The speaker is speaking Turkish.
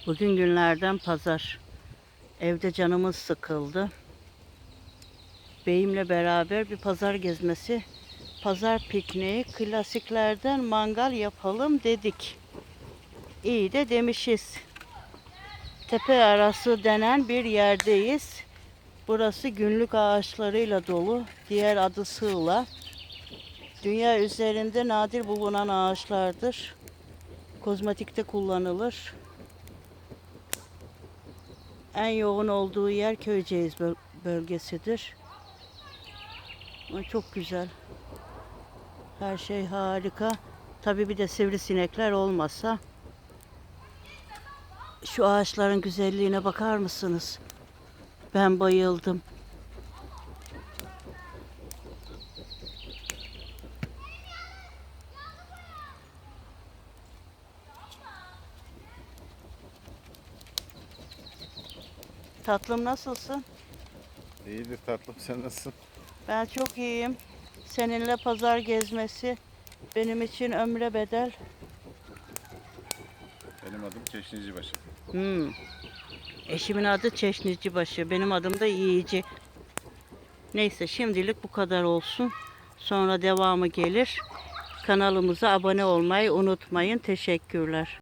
Bugün günlerden pazar. Evde canımız sıkıldı. Beyimle beraber bir pazar gezmesi, pazar pikniği, klasiklerden mangal yapalım dedik. İyi de demişiz. Tepe arası denen bir yerdeyiz. Burası günlük ağaçlarıyla dolu, diğer adı sığla. Dünya üzerinde nadir bulunan ağaçlardır. Kozmetikte kullanılır. En yoğun olduğu yer Köyceğiz bölgesidir. Ama çok güzel. Her şey harika. Tabii bir de sivrisinekler olmasa. Şu ağaçların güzelliğine bakar mısınız? Ben bayıldım. Tatlım nasılsın? İyidir tatlım, sen nasılsın? Ben çok iyiyim. Seninle pazar gezmesi benim için ömre bedel. Benim adım Çeşnicibaşı. Eşimin adı Çeşnicibaşı. Benim adım da Yiğici. Neyse şimdilik bu kadar olsun. Sonra devamı gelir. Kanalımıza abone olmayı unutmayın. Teşekkürler.